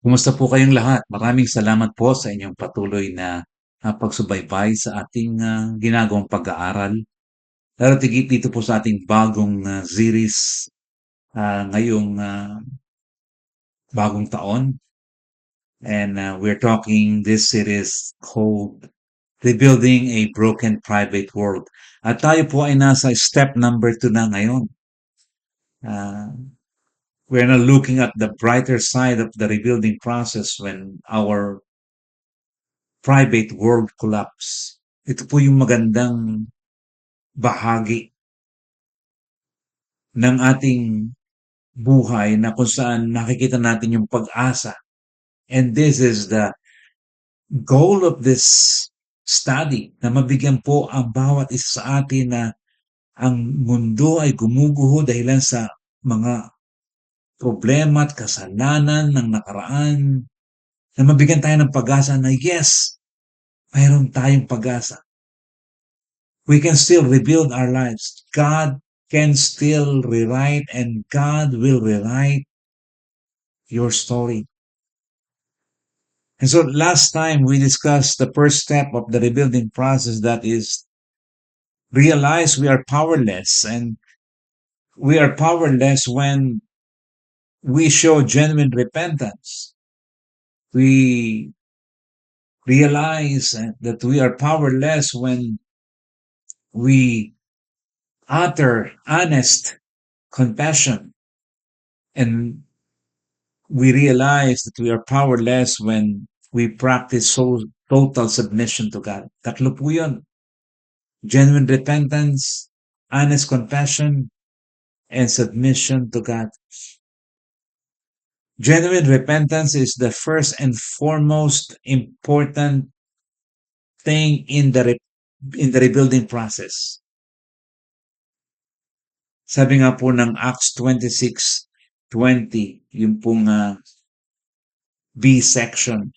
Kumusta po kayong lahat? Maraming salamat po sa inyong patuloy na pagsubaybay sa ating ginagawang pag-aaral. Lalo tigit dito po sa ating bagong series ngayong bagong taon. And we're talking this series called Rebuilding a Broken Private World. At tayo po ay nasa step number 2 na ngayon. Uh, we're now looking at the brighter side of the rebuilding process when our private world collapse. Ito po yung magandang bahagi ng ating buhay na kung saan nakikita natin yung pag-asa. And this is the goal of this study, na mabigyan po ang bawat isa sa atin na ang mundo ay gumuguho dahilan sa mga problema at kasalanan ng nakaraan, na mabigyan tayo ng pag-asa na yes, mayroon tayong pag-asa. We can still rebuild our lives. God can still rewrite, and God will rewrite your story. And so last time we discussed the first step of the rebuilding process, that is realize we are powerless, and we are powerless when we show genuine repentance. We realize that we are powerless when we utter honest confession, and we realize that we are powerless when we practice total submission to God. Tatlo po yun. Genuine repentance, honest confession, and submission to God. Genuine repentance is the first and foremost important thing in the rebuilding process. Sabi nga po ng Acts 26:20, yung pong B section.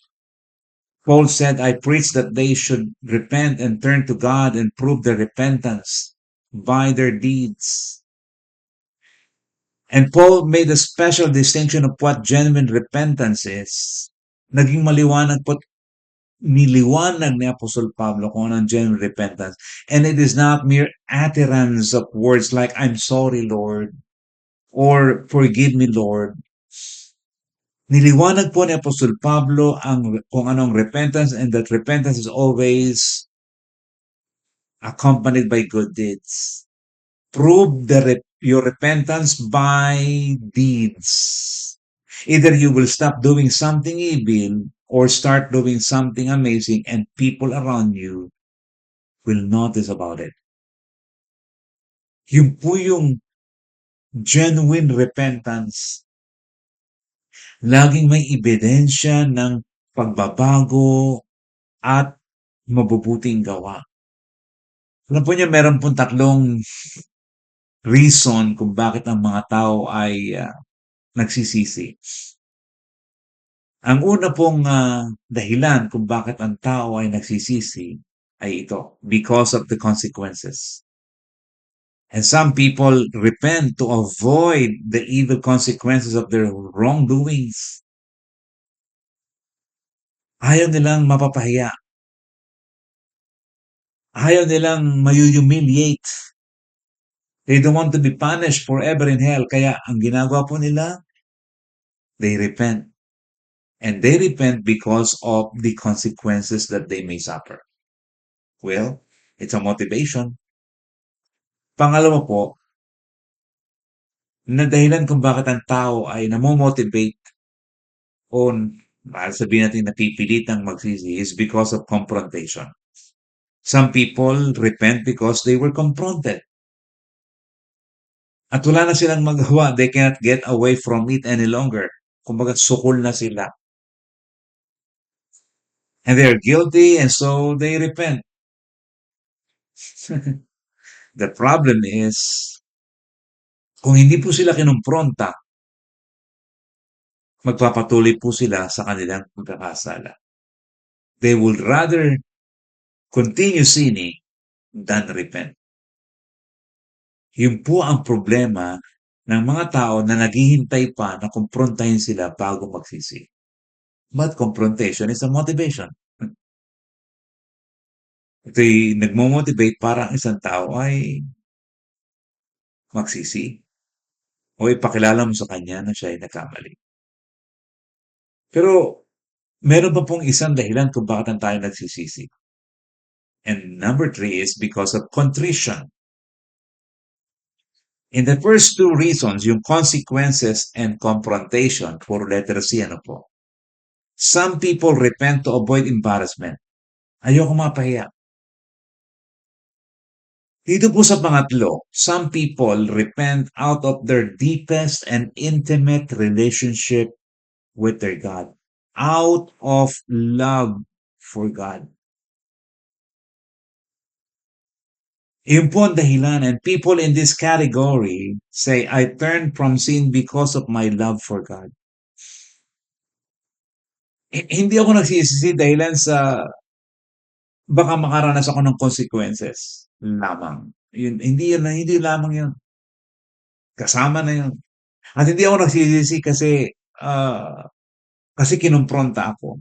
Paul said, I preach that they should repent and turn to God and prove their repentance by their deeds. And Paul made a special distinction of what genuine repentance is. Naging maliwanag po, niliwanag ni Apostol Pablo kung anong genuine repentance. And it is not mere utterance of words like, I'm sorry, Lord, or forgive me, Lord. Niliwanag po ni Apostol Pablo kung anong repentance, and that repentance is always accompanied by good deeds. Prove your repentance by deeds. Either you will stop doing something evil or start doing something amazing, and people around you will notice about it. Yung po yung genuine repentance. Laging may ebidensya ng pagbabago at mabubuting gawa. Alam po niyo, meron pong tatlong reason kung bakit ang mga tao ay nagsisisi. Ang una pong dahilan kung bakit ang tao ay nagsisisi ay ito, because of the consequences. And some people repent to avoid the evil consequences of their wrongdoings. Ayaw nilang mapapahiya. Ayaw nilang mayu-humiliate. They don't want to be punished forever in hell. Kaya ang ginagawa po nila, they repent. And they repent because of the consequences that they may suffer. Well, it's a motivation. Pangalawa po, na dahilan kung bakit ang tao ay namomotivate o sabihin natin napipilitang magsisi is because of confrontation. Some people repent because they were confronted. At wala na silang magawa. They cannot get away from it any longer. Kumbaga, sukol na sila. And they're guilty, and so they repent. The problem is, kung hindi po sila kinumpronta, magpapatuloy po sila sa kanilang pagkakasala. They would rather continue sinning than repent. Yun po ang problema ng mga tao na naghihintay pa na kumprontahin sila bago magsisi. But confrontation is a motivation. Ito'y nagmo-motivate para ang isang tao ay magsisi o ipakilala mo sa kanya na siya ay nagkamali. Pero meron pa pong isang dahilan kung bakit tayo nagsisisi. And number three is because of contrition. In the first two reasons, yung consequences and confrontation, puro letter C, ano po. Some people repent to avoid embarrassment. Ayoko mapahiya. Dito po sa pangatlo, some people repent out of their deepest and intimate relationship with their God. Out of love for God. Yun po ang dahilan. And people in this category say, I turned from sin because of my love for God. Hindi ako nagsisisi dahilan sa baka makaranas ako ng consequences lamang. Yun, hindi lamang yun. Kasama na yun. At hindi ako nagsisisi kasi kinumpronta ako.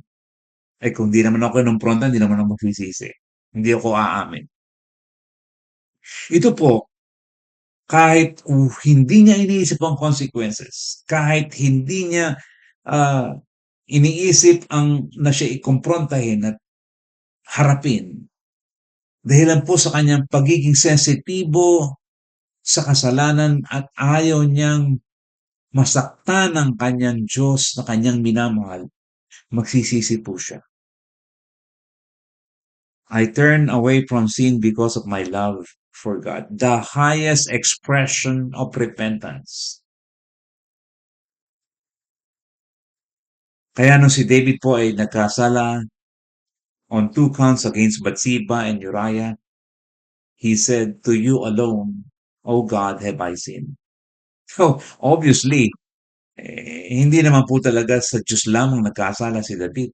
Eh kung di naman ako kinumpronta, hindi naman ako magsisisi. Hindi ako aamin. Ito po, kahit hindi niya iniisip ang consequences, kahit hindi niya ah, iniisip na siya ikumprontahin at harapin, dahilan po sa kanyang pagiging sensitibo sa kasalanan at ayaw niyang masaktan ng kanyang Diyos na kanyang minamahal, magsisisi po siya. I turn away from sin because of my love for God. The highest expression of repentance. Kaya nung si David po ay nagkasala on two counts against Bathsheba and Uriah, he said, to you alone, O God, have I sinned. So, obviously, hindi naman po talaga sa Diyos lamang nagkasala si David.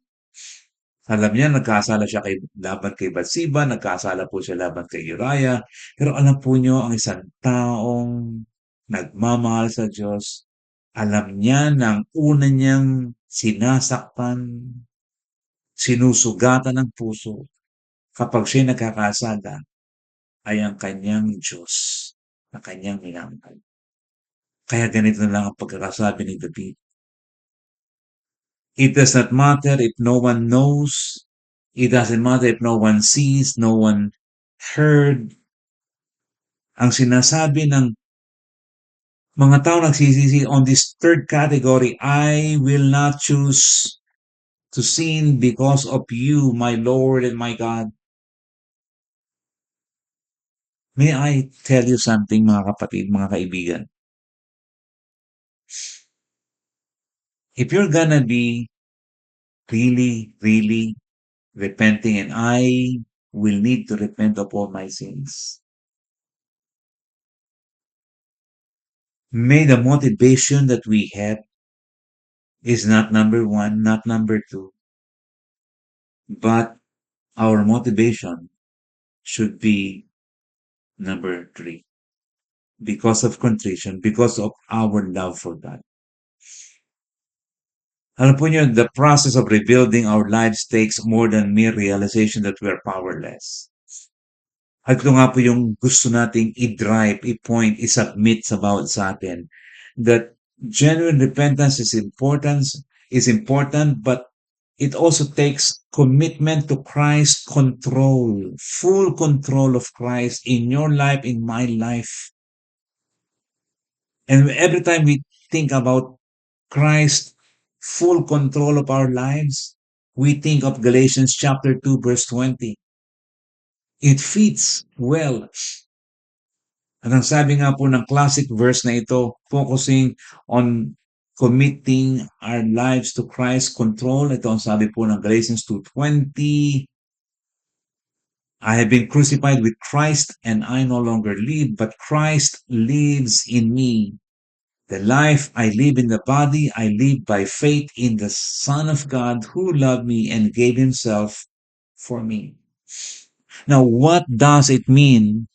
Alam niya, nagkasala siya laban kay Bathsheba, nagkasala po siya laban kay Uriah. Pero alam po niyo, ang isang taong nagmamahal sa Diyos, alam niya na ang una niyang sinasaktan, sinusugatan ng puso kapag siya nagkakasala ay ang kanyang Diyos na kanyang minamahal. Kaya ganito na lang ang pagkakasabi ni David. It does not matter if no one knows. It doesn't matter if no one sees, no one heard. Ang sinasabi ng mga tao nagsisisi on this third category, I will not choose to sin because of you, my Lord and my God. May I tell you something, mga kapatid, mga kaibigan? If you're gonna be really repenting, and I will need to repent of all my sins, may the motivation that we have is not number one, not number two, but our motivation should be number three. Because of contrition, because of our love for God. Alam po niyo, the process of rebuilding our lives takes more than mere realization that we are powerless. At ito nga po yung gusto nating i-drive, i-point, i-submit sa bawat sa atin. That genuine repentance is important, but it also takes commitment to Christ's control, full control of Christ in your life, in my life. And every time we think about Christ's full control of our lives, we think of Galatians chapter 2, verse 20. It fits well. At ang sabi nga po ng classic verse na ito, focusing on committing our lives to Christ's control. Ito ang sabi po ng Galatians 2:20. I have been crucified with Christ and I no longer live, but Christ lives in me. The life I live in the body, I live by faith in the Son of God who loved me and gave himself for me. Now, what does it mean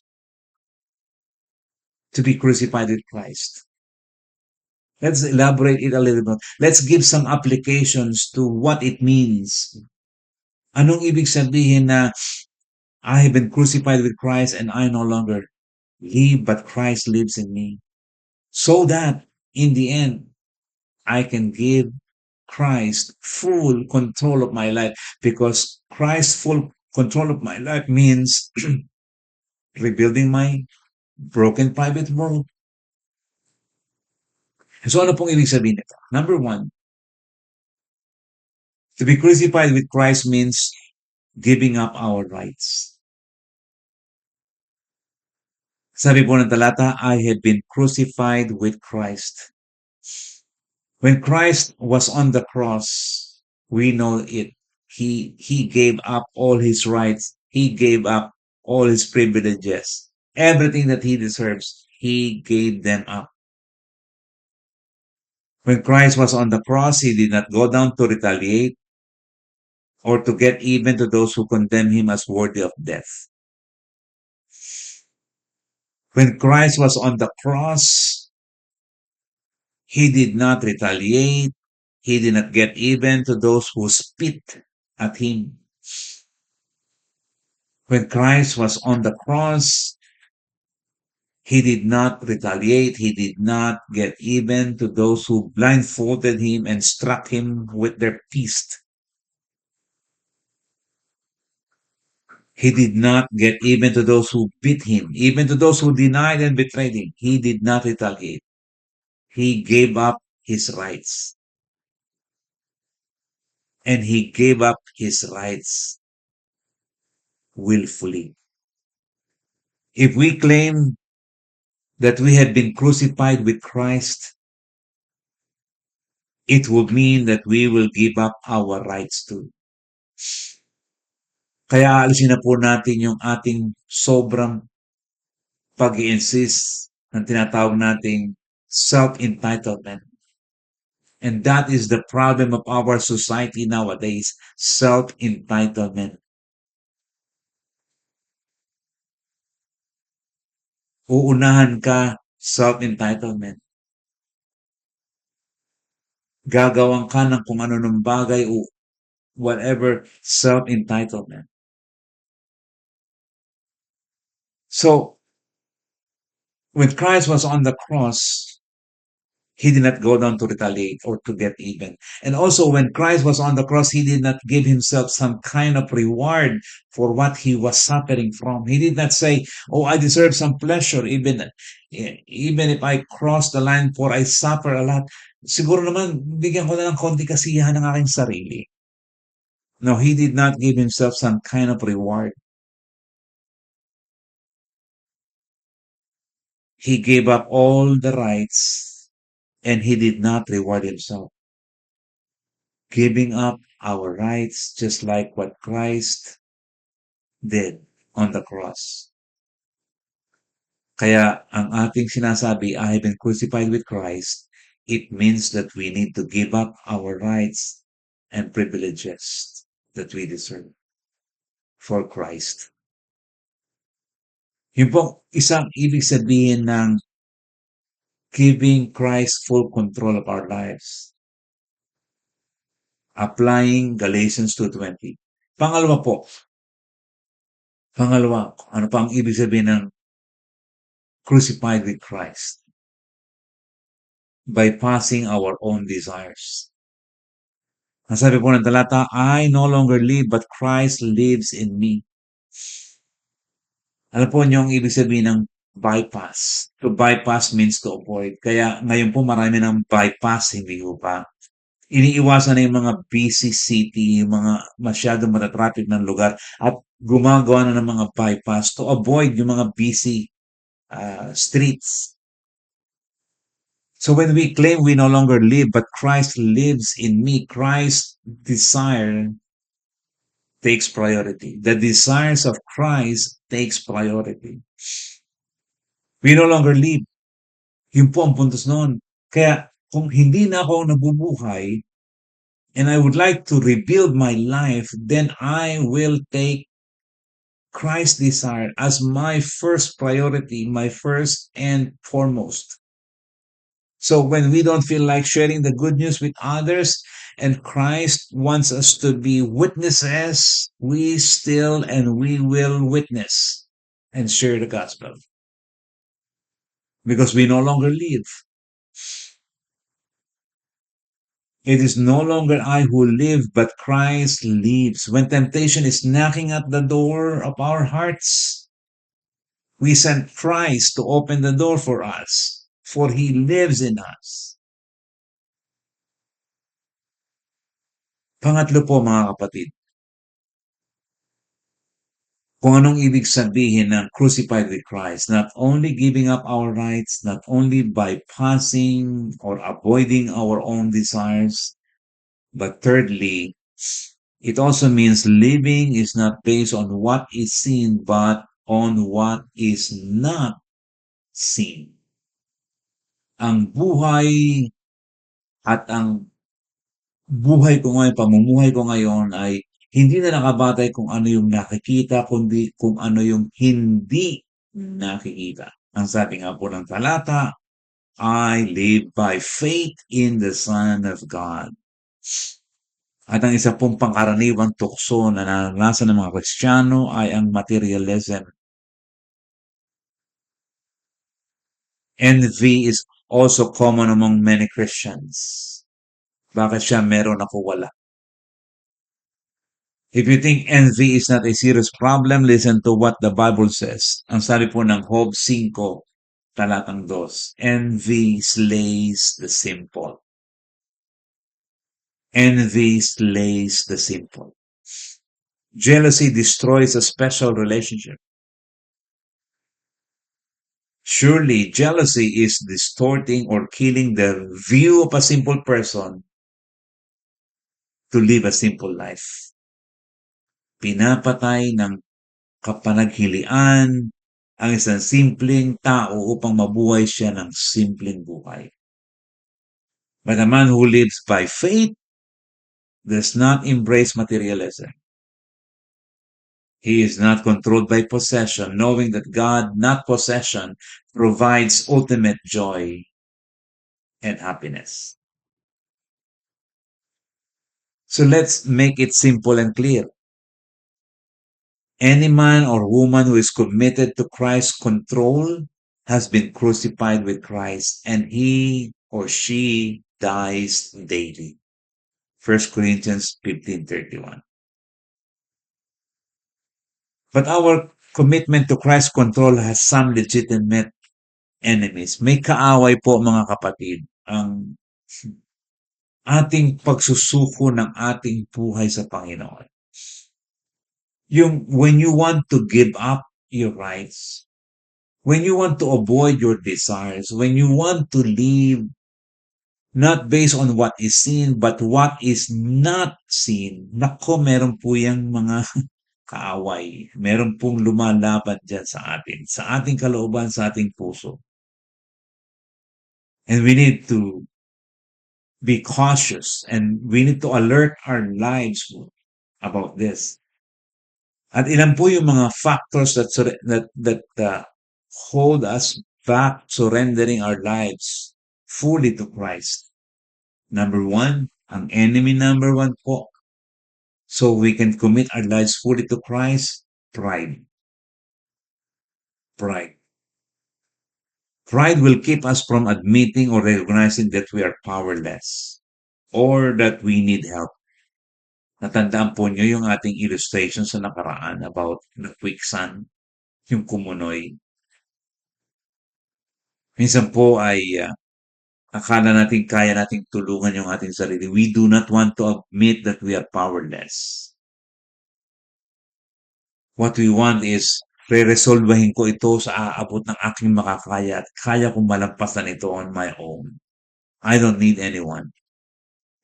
to be crucified with Christ? Let's elaborate it a little bit. Let's give some applications to what it means. Anong ibig sabihin na I have been crucified with Christ and I no longer live, but Christ lives in me? So that in the end, I can give Christ full control of my life, because Christ's full control of my life means rebuilding my broken private world. So ano pong ibig sabihin nito? Number one, to be crucified with Christ means giving up our rights. Sabi po ng talata, I have been crucified with Christ. When Christ was on the cross, we know it. He gave up all his rights. He gave up all his privileges. Everything that he deserves, he gave them up. When Christ was on the cross, he did not go down to retaliate or to get even to those who condemn him as worthy of death. When Christ was on the cross, he did not retaliate. He did not get even to those who spit at him. When Christ was on the cross, he did not retaliate. He did not get even to those who blindfolded him and struck him with their fist. He did not get even to those who beat him, even to those who denied and betrayed him. He did not retaliate. He gave up his rights. And he gave up his rights willfully. If we claim that we have been crucified with Christ, it would mean that we will give up our rights too. Kaya alisin na po natin yung ating sobrang pag-i-insist ng tinatawag nating self-entitlement. And that is the problem of our society nowadays, self-entitlement. Uunahan ka, self-entitlement. Gagawan ka ng kung ano ng bagay o whatever, self-entitlement. So, when Christ was on the cross, he did not go down to retaliate or to get even. And also, when Christ was on the cross, he did not give himself some kind of reward for what he was suffering from. He did not say, oh, I deserve some pleasure, even if I cross the line, for I suffer a lot. Siguro naman, bigyan ko na ng konti kasiyahan ng aking sarili. No, he did not give himself some kind of reward. He gave up all the rights and he did not reward himself. Giving up our rights just like what Christ did on the cross. Kaya ang ating sinasabi, I have been crucified with Christ, it means that we need to give up our rights and privileges that we deserve for Christ. Yung pong isang ibig sabihin ng giving Christ full control of our lives. Applying Galatians 2:20. Pangalawa, ano pa ang ibig sabihin ng crucified with Christ? Bypassing our own desires. Ang sabi po ng talata, I no longer live, but Christ lives in me. Alam po niyo ang ibig sabihin ng bypass. To bypass means to avoid. Kaya ngayon po marami ng bypass, hindi po ba? Iniiwasan na yung mga busy city, yung mga masyadong matatraffic ng lugar, at gumagawa na ng mga bypass to avoid yung mga busy streets. So when we claim we no longer live, but Christ lives in me, Christ's desire takes priority. The desires of Christ takes priority. We no longer live. Yun po ang puntos noon. Kaya kung hindi na ako nabubuhay, and I would like to rebuild my life, then I will take Christ's desire as my first priority, my first and foremost. So when we don't feel like sharing the good news with others and Christ wants us to be witnesses, we still and we will witness and share the gospel because we no longer live. It is no longer I who live, but Christ lives. When temptation is knocking at the door of our hearts, we send Christ to open the door for us, for he lives in us. Pangatlo po mga kapatid, kung anong ibig sabihin ng crucified with Christ, not only giving up our rights, not only bypassing or avoiding our own desires, but thirdly, it also means living is not based on what is seen, but on what is not seen. Ang buhay at ang buhay ko ngayon, pamumuhay ko ngayon ay hindi na nakabatay kung ano yung nakikita, kundi kung ano yung hindi nakikita. Ang sabi nga po ng talata, I live by faith in the Son of God. At ang isa pong pangkaraniwang tukso na naranasan ng mga Kristiyano ay ang materialism. Envy is also common among many Christians. Bakit siya meron ako wala? If you think envy is not a serious problem, listen to what the Bible says. Ang sabi po ng Job 5, talatang 2, envy slays the simple. Envy slays the simple. Jealousy destroys a special relationship. Surely, jealousy is distorting or killing the view of a simple person to live a simple life. Pinapatay ng kapanaghilian ang isang simpleng tao upang mabuhay siya ng simpleng buhay. But a man who lives by faith does not embrace materialism. He is not controlled by possession, knowing that God, not possession, provides ultimate joy and happiness. So let's make it simple and clear. Any man or woman who is committed to Christ's control has been crucified with Christ, and he or she dies daily. 1 Corinthians 15:31. But our commitment to Christ's control has some legitimate enemies. May kaaway po mga kapatid ang ating pagsusuko ng ating buhay sa Panginoon. Yung when you want to give up your rights, when you want to avoid your desires, when you want to live not based on what is seen, but what is not seen, nako, meron po yung mga kaaway. Meron pong lumalaban dyan sa ating kalooban, sa ating puso. And we need to be cautious and we need to alert our lives about this. At ilan po yung mga factors that hold us back surrendering our lives fully to Christ. Number one, ang enemy number one po, so we can commit our lives fully to Christ, pride. Pride. Pride will keep us from admitting or recognizing that we are powerless or that we need help. Natandaan po nyo yung ating illustration sa nakaraan about the quicksand, yung kumunoy. Minsan po ay akala natin kaya nating tulungan yung ating sarili. We do not want to admit that we are powerless. What we want is re-resolvahin ko ito sa aabot ng aking makakaya at kaya kong malampasan ito on my own. I don't need anyone.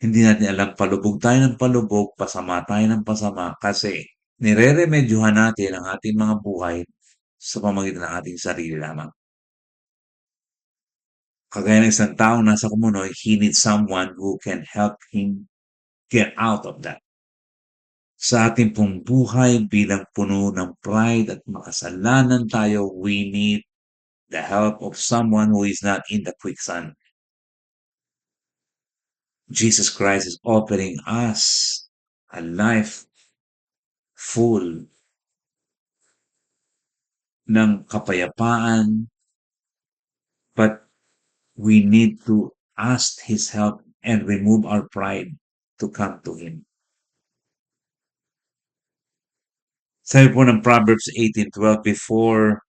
Hindi natin alam, palubog tayo ng palubog, pasama tayo ng pasama kasi nire-remedyohan natin ang ating mga buhay sa pamamagitan ng ating sarili lamang. Kagaya ng isang taong nasa kumunoy, he needs someone who can help him get out of that. Sa ating pong buhay bilang puno ng pride at makasalanan tayo, we need the help of someone who is not in the quicksand. Jesus Christ is offering us a life full ng kapayapaan, but we need to ask His help and remove our pride to come to Him. Sabi po ng Proverbs 18:12, before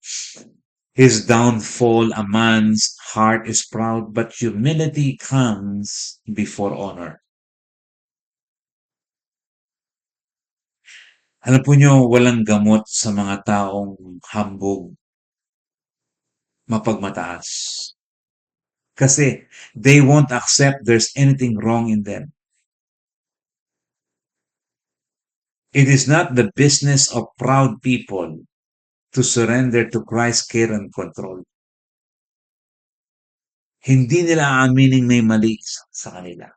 his downfall, a man's heart is proud, but humility comes before honor. Alam po nyo, walang gamot sa mga taong hambog, mapagmataas. Kasi they won't accept there's anything wrong in them. It is not the business of proud people to surrender to Christ's care and control. Hindi nila aaminin may mali sa kanila.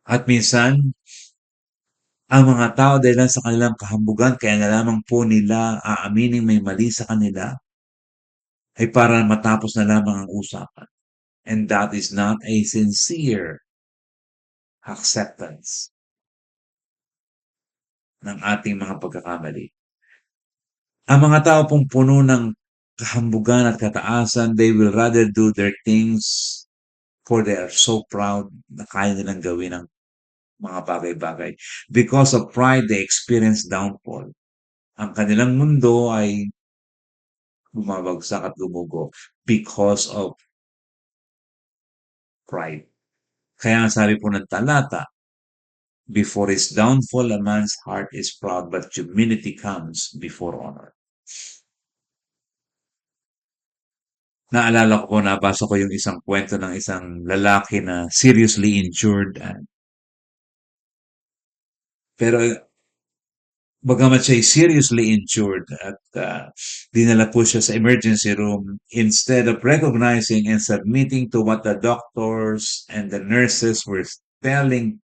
At minsan, ang mga tao dahil lang sa kanilang kahambugan, kaya na lamang po nila aaminin may mali sa kanila, ay para matapos na lamang ang usapan. And that is not a sincere acceptance ng ating mga pagkakamali. Ang mga tao pong puno ng kahambugan at kataasan, they will rather do their things for they are so proud na kaya nilang gawin ang mga bagay-bagay. Because of pride, they experience downfall. Ang kanilang mundo ay bumabagsak at gumugo because of pride. Kaya ang sabi po ng talata, before his downfall, a man's heart is proud, but humility comes before honor. Naalala ko po, nabasa ko yung isang kwento ng isang lalaki na seriously injured. Pero bagamat siya seriously injured at dinala po siya sa emergency room, instead of recognizing and submitting to what the doctors and the nurses were telling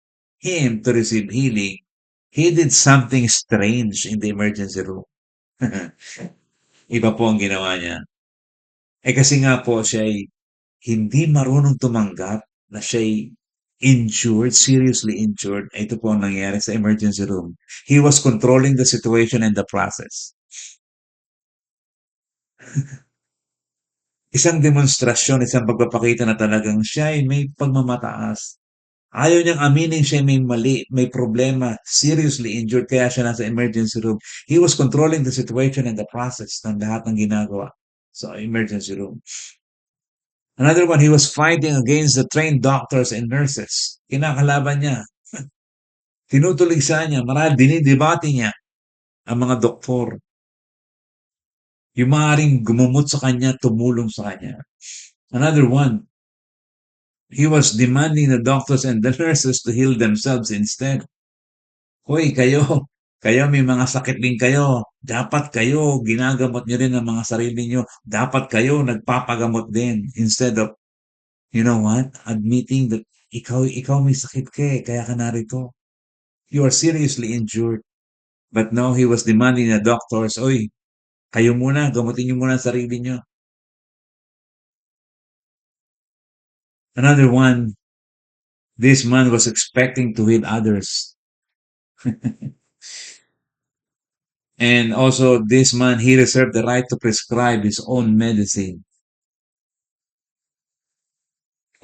him to receive healing, he did something strange in the emergency room. Iba po ang ginawa niya. Kasi nga po siya ay hindi marunong tumanggap na siya ay injured, seriously injured. Ito po ang nangyari sa emergency room. He was controlling the situation and the process. Isang demonstrasyon, isang pagpapakita na talagang siya ay may pagmamataas. Ayaw niyang aminin siya may mali, may problema, seriously injured, kaya siya nasa emergency room. He was controlling the situation and the process ng lahat ng ginagawa sa emergency room. Another one, he was fighting against the trained doctors and nurses. Kinakalaban niya. Tinutuligsa niya, marahil dinidebate niya ang mga doktor. Yung maaaring gumumot sa kanya, tumulong sa kanya. Another one, he was demanding the doctors and the nurses to heal themselves instead. Hoy, kayo may mga sakit din kayo. Dapat kayo, ginagamot nyo rin ang mga sarili nyo. Dapat kayo, nagpapagamot din. Instead of, you know what? Admitting that ikaw may sakit ka kaya ka narito. You are seriously injured. But no, he was demanding the doctors, oy, kayo muna, gamutin nyo muna ang sarili nyo. Another one, this man was expecting to heal others. And also, this man, he reserved the right to prescribe his own medicine.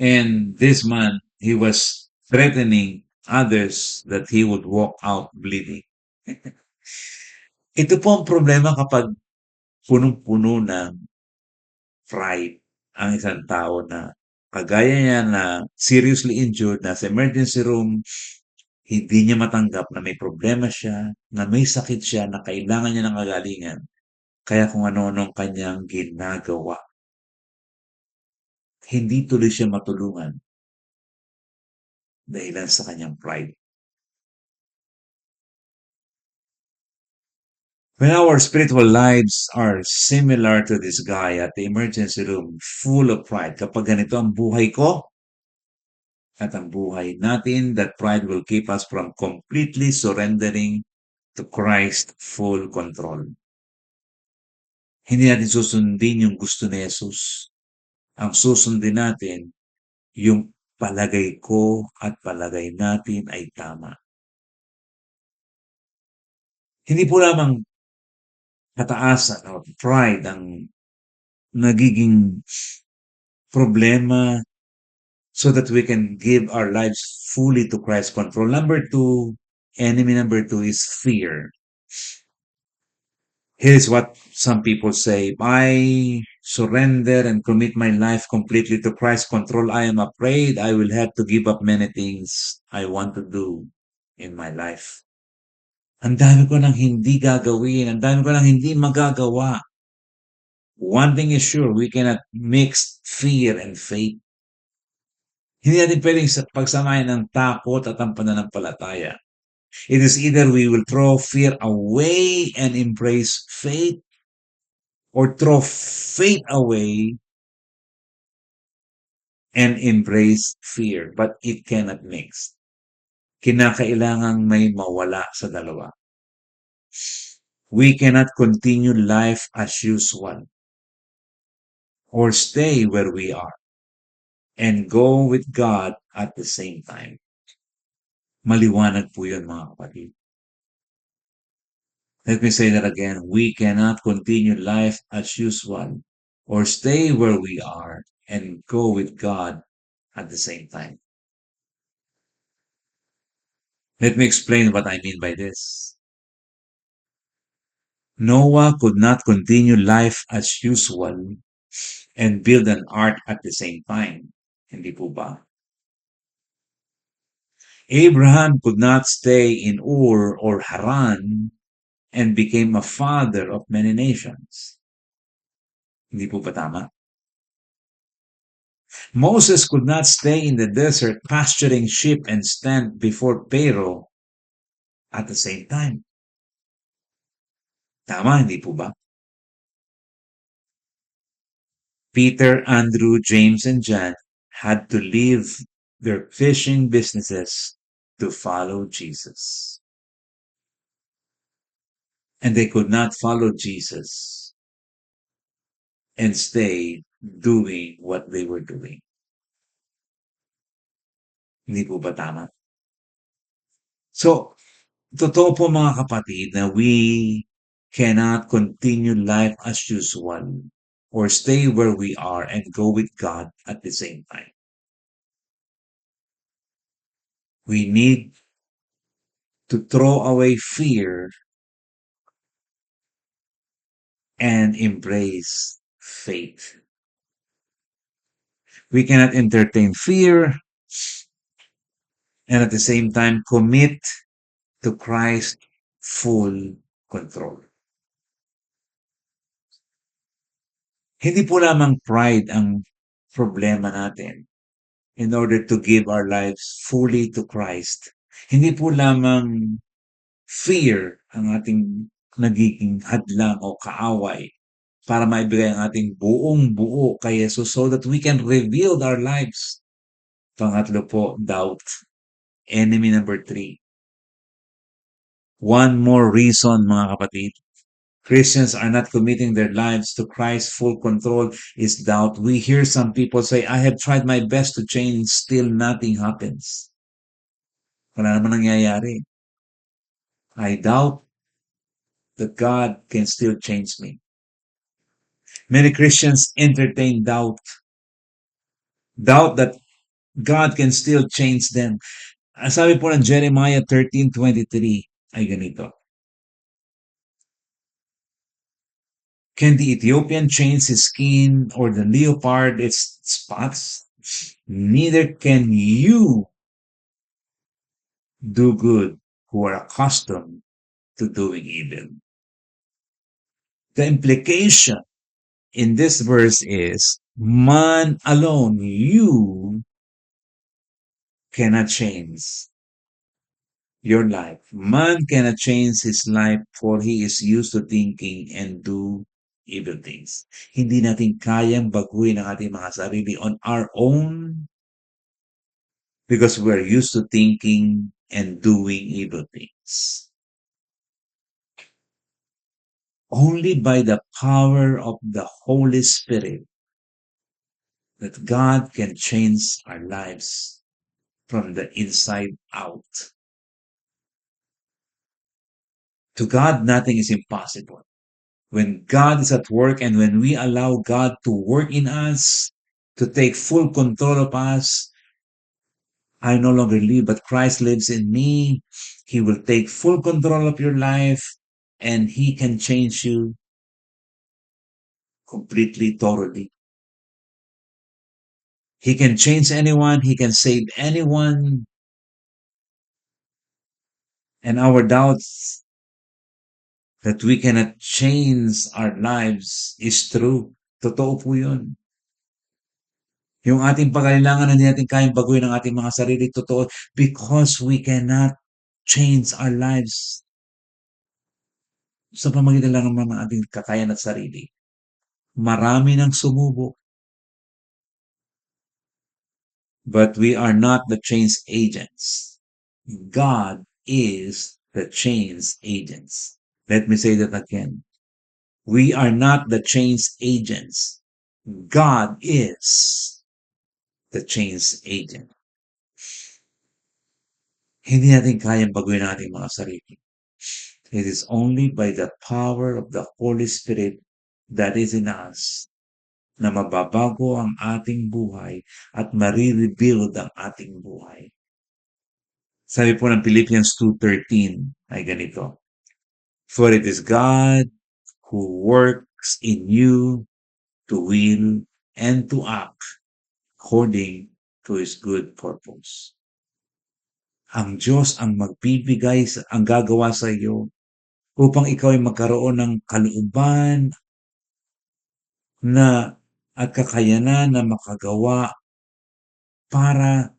And this man, he was threatening others that he would walk out bleeding. Ito po ang problema kapag punong-puno ng pride ang isang tao na kagaya niya na seriously injured, nasa emergency room, hindi niya matanggap na may problema siya, na may sakit siya, na kailangan niya ng kagalingan. Kaya kung ano-anong kanyang ginagawa. Hindi tuloy siya matulungan dahilan sa kanyang pride. When our spiritual lives are similar to this guy at the emergency room, full of pride, kapag ganito ang buhay ko at ang buhay natin, that pride will keep us from completely surrendering to Christ's full control. Hindi natin susundin yung gusto ni Jesus. Ang susundin natin, yung palagay ko at palagay natin ay tama. Hindi po lamang kataasan o pride ang nagiging problema so that we can give our lives fully to Christ's control. Number two, enemy number two is fear. Here's what some people say: I surrender and commit my life completely to Christ's control. I am afraid I will have to give up many things I want to do in my life. Ang dami ko nang hindi gagawin. Ang dami ko nang hindi magagawa. One thing is sure, we cannot mix fear and faith. Hindi natin pwedeng pagsamahin ang takot at ang pananampalataya. It is either we will throw fear away and embrace faith, or throw faith away and embrace fear. But it cannot mix. Kinakailangang may mawala sa dalawa. We cannot continue life as usual or stay where we are and go with God at the same time. Maliwanag po yun, mga kapatid. Let me say that again. We cannot continue life as usual or stay where we are and go with God at the same time. Let me explain what I mean by this. Noah could not continue life as usual and build an ark at the same time. Hindi po ba? Abraham could not stay in Ur or Haran and became a father of many nations. Hindi po ba tama? Moses could not stay in the desert pasturing sheep and stand before Pharaoh at the same time. Tama, hindi po ba? Peter, Andrew, James, and John had to leave their fishing businesses to follow Jesus. And they could not follow Jesus and stay doing what they were doing. Hindi po ba tama? So, totoo po mga kapatid na we cannot continue life as usual or stay where we are and go with God at the same time. We need to throw away fear and embrace faith. We cannot entertain fear and at the same time commit to Christ full control. Hindi po lamang pride ang problema natin in order to give our lives fully to Christ. Hindi po lamang fear ang ating nagiging hadlang o kaaway para maibigay ang ating buong buo kay Jesus so that we can rebuild our lives. Pangatlo po, doubt. Enemy number three. One more reason, mga kapatid, Christians are not committing their lives to Christ's full control is doubt. We hear some people say, I have tried my best to change, still nothing happens. Wala naman nangyayari. I doubt that God can still change me. Many Christians entertain doubt. Doubt that God can still change them. Sabi po ng Jeremiah 13:23 ay ganito. Can the Ethiopian change his skin or the leopard its spots? Neither can you do good who are accustomed to doing evil. The implication in this verse is man alone, you cannot change your life. Man cannot change his life for he is used to thinking and do evil things. Hindi natin kayang baguhin ang ating mga sarili on our own because we're used to thinking and doing evil things. Only by the power of the Holy Spirit that God can change our lives from the inside out. To God, nothing is impossible. When God is at work and when we allow God to work in us, to take full control of us, I no longer live, but Christ lives in me. He will take full control of your life and He can change you completely, totally. He can change anyone. He can save anyone. And our doubts that we cannot change our lives is true. Totoo po yun. Yung ating pag-alilangan na hindi natin kayang baguhin ang ating mga sarili, totoo, because we cannot change our lives sa pamagitan lang ng mga ating kakayan at sarili. Marami nang sumubok, but we are not the change agents. God is the change agents. Let me say that again. We are not the change agents. God is the change agent. Hindi natin kayang baguhin ang ating mga sarili. It is only by the power of the Holy Spirit that is in us na mababago ang ating buhay at marirebuild ang ating buhay. Sabi po ng Philippians 2:13 ay ganito, for it is God who works in you to will and to act according to His good purpose. Ang Diyos ang magbibigay, ang gagawa sa iyo upang ikaw ay magkaroon ng kalooban na at kakayanan na makagawa para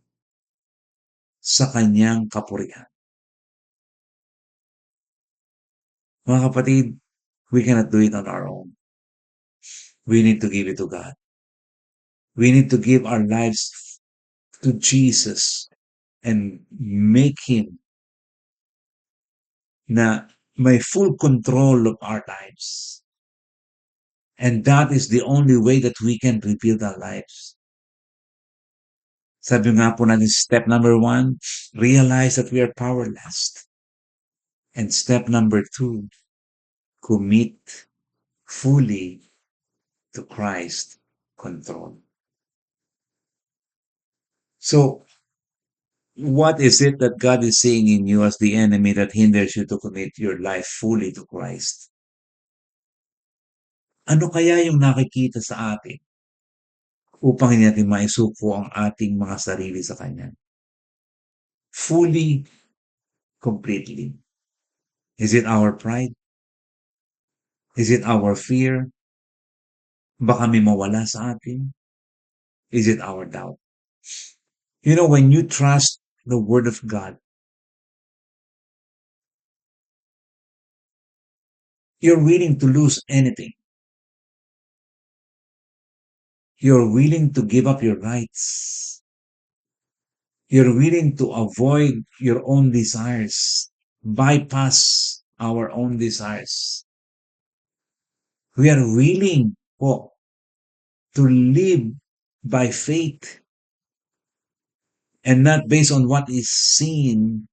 sa kanyang kapurihan. Mga kapatid, we cannot do it on our own. We need to give it to God. We need to give our lives to Jesus and make Him na may full control of our lives. And that is the only way that we can rebuild our lives. Sabi nga po natin, step number 1, realize that we are powerless. And step number 2, commit fully to Christ's control. So, what is it that God is seeing in you as the enemy that hinders you to commit your life fully to Christ? Ano kaya yung nakikita sa atin upang hindi natin maisuko ang ating mga sarili sa Kanya? Fully, completely. Is it our pride? Is it our fear? Baka may mawala sa atin? Is it our doubt? You know, when you trust the Word of God, you're willing to lose anything. You're willing to give up your rights. You're willing to avoid your own desires, bypass our own desires. We are willing po to live by faith and not based on what is seen,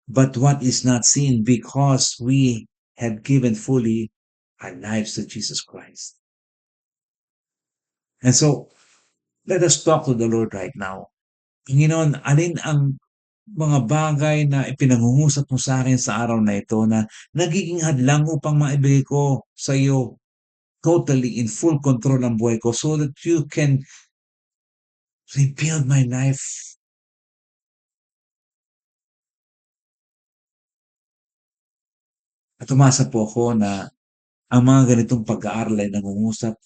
but what is not seen, because we have given fully our lives to Jesus Christ. And so, let us talk to the Lord right now. Panginoon, alin ang mga bagay na ipinangungusap mo sa akin sa araw na ito na nagiging hadlang upang maibigay ko sa iyo totally in full control ng buhay ko so that you can rebuild my life. At umasa po ako na ang mga ganitong pag-aaral ay nangungusap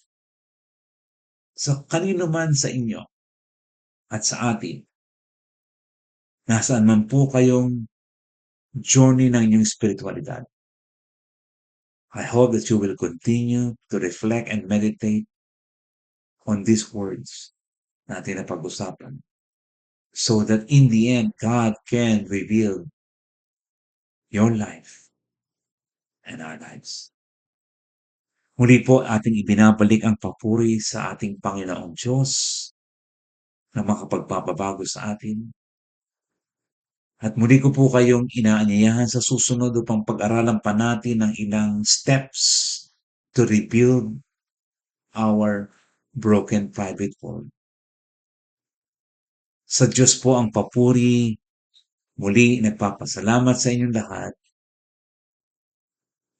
sa kanino man sa inyo at sa atin. Nasaan man po kayong journey ng inyong spiritualidad. I hope that you will continue to reflect and meditate on these words natin na pag-usapan so that in the end, God can reveal your life and our lives. Muli po ating ibinabalik ang papuri sa ating Panginoong Diyos na makapagpapabago sa atin. At muli ko po kayong inaanyayahan sa susunod upang pag-aralan pa natin ang ilang steps to rebuild our broken private world. Sa Diyos po ang papuri. Muli nagpapasalamat sa inyong lahat.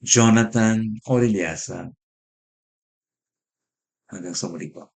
Jonathan Orellasa. Hanggang sa muli po.